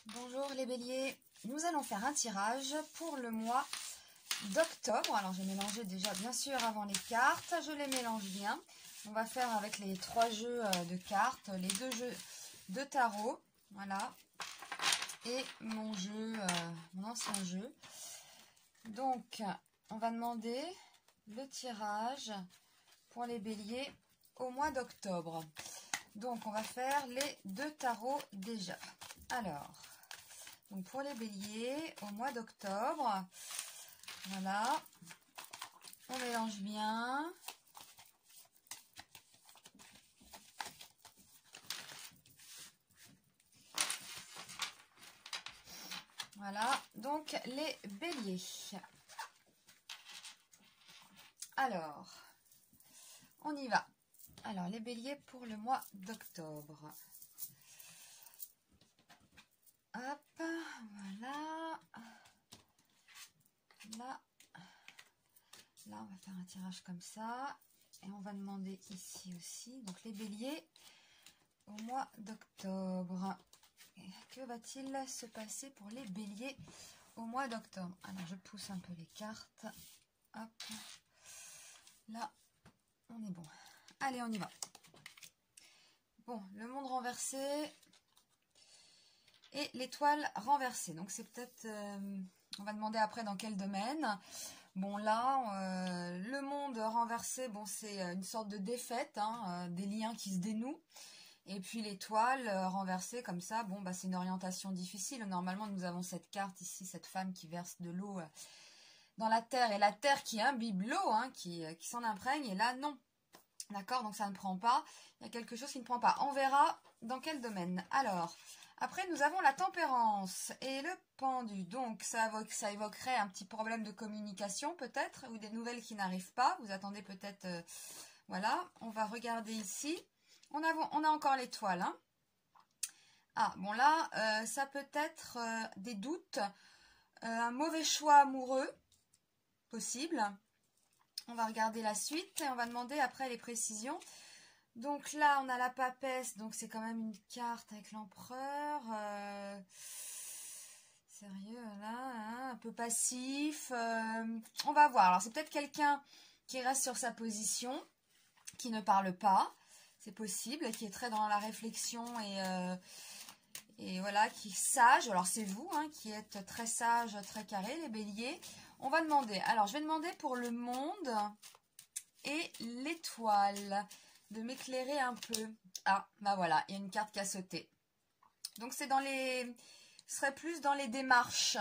Bonjour les béliers, nous allons faire un tirage pour le mois d'octobre. Alors j'ai mélangé déjà bien sûr avant les cartes, je les mélange bien. On va faire avec les 3 jeux de cartes, les 2 jeux de tarot, voilà, et mon jeu, mon ancien jeu. Donc on va demander le tirage pour les béliers au mois d'octobre. Donc on va faire les 2 tarots déjà. Alors, donc pour les béliers au mois d'octobre, voilà, on mélange bien. Voilà, donc les béliers. Alors, on y va. Alors, les béliers pour le mois d'octobre. Hop, voilà. Là, on va faire un tirage comme ça. Et on va demander ici aussi. Donc, les béliers au mois d'octobre. Que va-t-il se passer pour les béliers au mois d'octobre? Alors, je pousse un peu les cartes. Hop. Là, on est bon. Allez, on y va. Bon, le monde renversé et l'étoile renversée. Donc, c'est peut-être... on va demander après dans quel domaine. Bon, là, le monde renversé, bon, c'est une sorte de défaite, hein, des liens qui se dénouent. Et puis l'étoile renversée comme ça, bon, bah, c'est une orientation difficile. Normalement, nous avons cette carte ici, cette femme qui verse de l'eau dans la terre. Et la terre qui imbibe l'eau, hein, qui s'en imprègne. Et là, non. D'accord, donc ça ne prend pas. Il y a quelque chose qui ne prend pas. On verra dans quel domaine. Alors, après, nous avons la tempérance et le pendu. Donc, ça évoquerait un petit problème de communication peut-être, ou des nouvelles qui n'arrivent pas. Vous attendez peut-être... voilà, on va regarder ici. On a encore l'étoile. Hein. Ah, bon là, ça peut être des doutes, un mauvais choix amoureux, possible. On va regarder la suite et on va demander après les précisions. Donc là, on a la papesse, donc c'est quand même une carte avec l'empereur. Sérieux, là, hein, un peu passif. On va voir. Alors, c'est peut-être quelqu'un qui reste sur sa position, qui ne parle pas. C'est possible, qui est très dans la réflexion et voilà, qui est sage. Alors, c'est vous hein, qui êtes très sage, très carré, les béliers. On va demander. Alors, je vais demander pour le monde et l'étoile de m'éclairer un peu. Ah, bah voilà, il y a une carte qui a sauté. Donc, c'est dans les... Ce serait plus dans les démarches.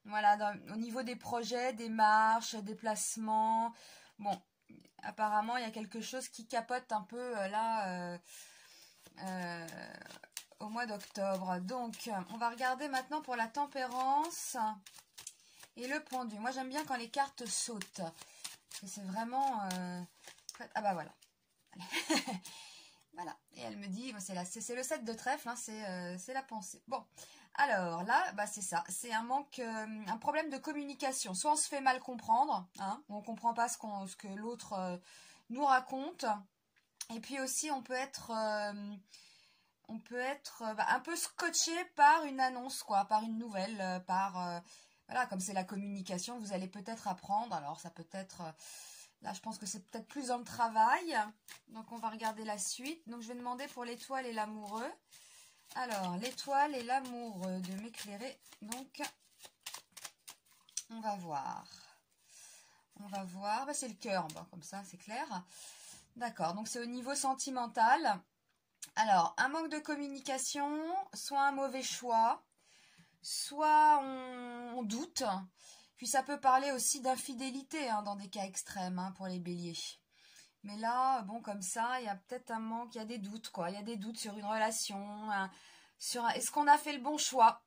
Voilà, au niveau des projets, démarches, déplacements. Bon, apparemment, il y a quelque chose qui capote un peu là au mois d'octobre. Donc, on va regarder maintenant pour la tempérance et le pendu. Moi, j'aime bien quand les cartes sautent. Parce que c'est vraiment... Ah bah voilà. Voilà. Et elle me dit, c'est le 7 de trèfle, hein, c'est la pensée. Bon, alors là, bah c'est ça. C'est un manque, un problème de communication. Soit on se fait mal comprendre, hein, on ne comprend pas ce que l'autre nous raconte. Et puis aussi, on peut être bah, un peu scotché par une annonce, quoi, par une nouvelle, voilà, comme c'est la communication, vous allez peut-être apprendre. Alors, ça peut être... Là, je pense que c'est peut-être plus dans le travail. Donc, on va regarder la suite. Donc, je vais demander pour l'étoile et l'amoureux. Alors, l'étoile et l'amoureux de m'éclairer. Donc, on va voir. On va voir. Bah, c'est le cœur. Bon, comme ça, c'est clair. D'accord. Donc, c'est au niveau sentimental. Alors, un manque de communication, soit un mauvais choix, soit on doute. Puis ça peut parler aussi d'infidélité hein, dans des cas extrêmes hein, pour les béliers. Mais là, bon, comme ça, il y a peut-être un manque, il y a des doutes, quoi. Il y a des doutes sur une relation, est-ce qu'on a fait le bon choix?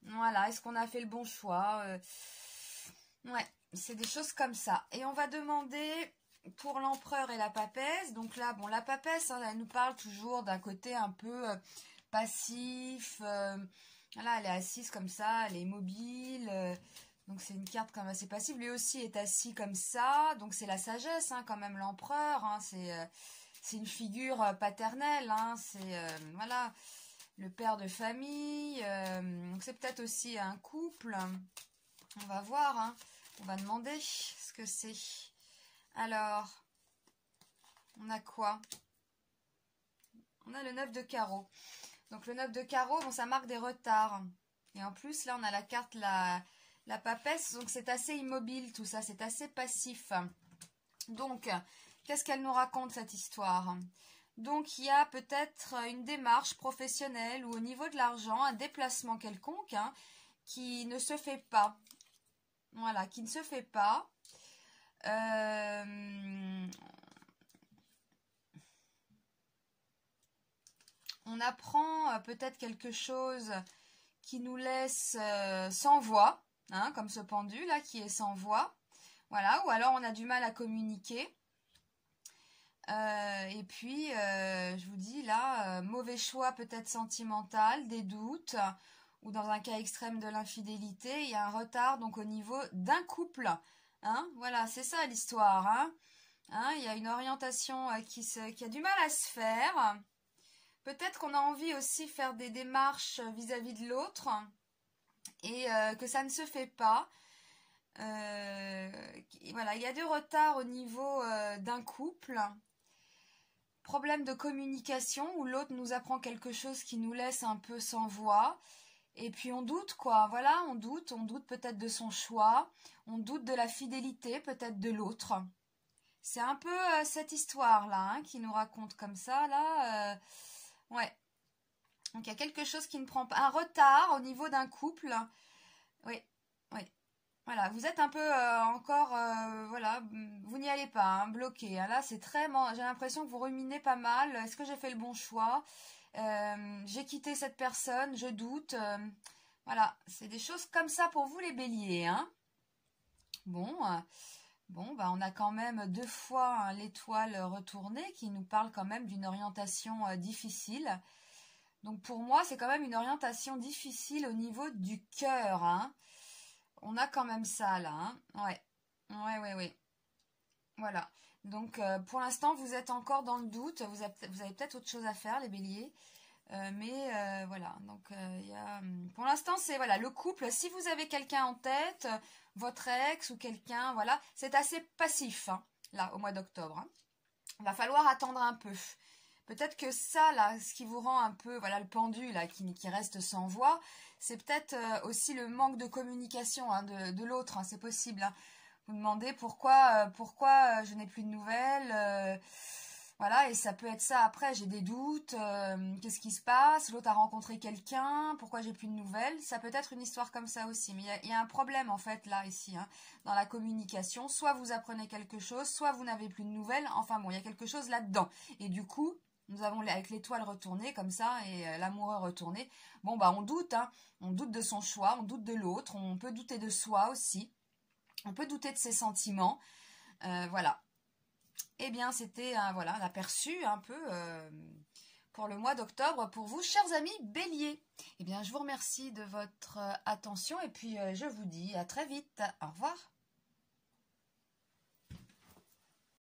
Voilà, est-ce qu'on a fait le bon choix? Ouais, c'est des choses comme ça. Et on va demander pour l'empereur et la papesse. Donc là, bon, la papesse, hein, elle nous parle toujours d'un côté un peu passif. Voilà, elle est assise comme ça, elle est immobile. Donc c'est une carte quand même assez passive. Lui aussi est assis comme ça. Donc c'est la sagesse hein, quand même, l'empereur. Hein, c'est une figure paternelle. Hein, c'est voilà. le père de famille. C'est peut-être aussi un couple. On va voir, hein. On va demander ce que c'est. Alors, on a quoi? On a le 9 de carreau. Donc le 9 de carreau, bon, ça marque des retards. Et en plus, là, on a la carte, la papesse. Donc c'est assez immobile tout ça, c'est assez passif. Donc, qu'est-ce qu'elle nous raconte cette histoire? Donc il y a peut-être une démarche professionnelle ou au niveau de l'argent, un déplacement quelconque, hein, qui ne se fait pas. Voilà, qui ne se fait pas. On apprend peut-être quelque chose qui nous laisse sans voix, hein, comme ce pendu là qui est sans voix. Voilà, ou alors on a du mal à communiquer. Et puis, je vous dis là, mauvais choix peut-être sentimental, des doutes, ou dans un cas extrême de l'infidélité, il y a un retard donc au niveau d'un couple. Hein, voilà, c'est ça l'histoire. Hein. Hein, il y a une orientation qui a du mal à se faire. Peut-être qu'on a envie aussi de faire des démarches vis-à-vis de l'autre et que ça ne se fait pas. Voilà, il y a du retard au niveau d'un couple. Problème de communication où l'autre nous apprend quelque chose qui nous laisse un peu sans voix. Et puis on doute quoi, voilà, on doute peut-être de son choix, on doute de la fidélité peut-être de l'autre. C'est un peu cette histoire-là hein, qui nous raconte comme ça, là. Ouais. Donc il y a quelque chose qui ne prend pas. Un retard au niveau d'un couple. Oui, oui. Voilà, vous êtes un peu encore, voilà, vous n'y allez pas, hein, bloqué. Hein. Là, c'est très, j'ai l'impression que vous ruminez pas mal. Est-ce que j'ai fait le bon choix? J'ai quitté cette personne, je doute. Voilà, c'est des choses comme ça pour vous les béliers. Hein. Bon, bah, on a quand même 2 fois hein, l'étoile retournée qui nous parle quand même d'une orientation difficile. Donc pour moi, c'est quand même une orientation difficile au niveau du cœur. Hein. On a quand même ça là. Hein. Ouais. Ouais. Voilà. Donc pour l'instant, vous êtes encore dans le doute. Vous avez peut-être autre chose à faire, les béliers. Mais voilà. Donc pour l'instant, c'est voilà le couple. Si vous avez quelqu'un en tête, votre ex ou quelqu'un, voilà, c'est assez passif hein, là au mois d'octobre. Hein. Il va falloir attendre un peu. Peut-être que ça, là, ce qui vous rend un peu, voilà, le pendu, là, qui reste sans voix, c'est peut-être aussi le manque de communication hein, de l'autre, hein, c'est possible. Hein. Vous demandez pourquoi je n'ai plus de nouvelles, voilà, et ça peut être ça après, j'ai des doutes, qu'est-ce qui se passe, l'autre a rencontré quelqu'un, pourquoi j'ai plus de nouvelles, ça peut être une histoire comme ça aussi, mais il y a un problème en fait là, ici, hein, dans la communication, soit vous apprenez quelque chose, soit vous n'avez plus de nouvelles, enfin bon, il y a quelque chose là-dedans, et du coup, nous avons avec l'étoile retournée comme ça et l'amoureux retourné. Bon bah on doute, hein. On doute de son choix, on doute de l'autre, on peut douter de soi aussi. On peut douter de ses sentiments. Voilà. Eh bien c'était voilà, un aperçu un peu pour le mois d'octobre pour vous, chers amis béliers. Eh bien je vous remercie de votre attention et puis je vous dis à très vite. Au revoir.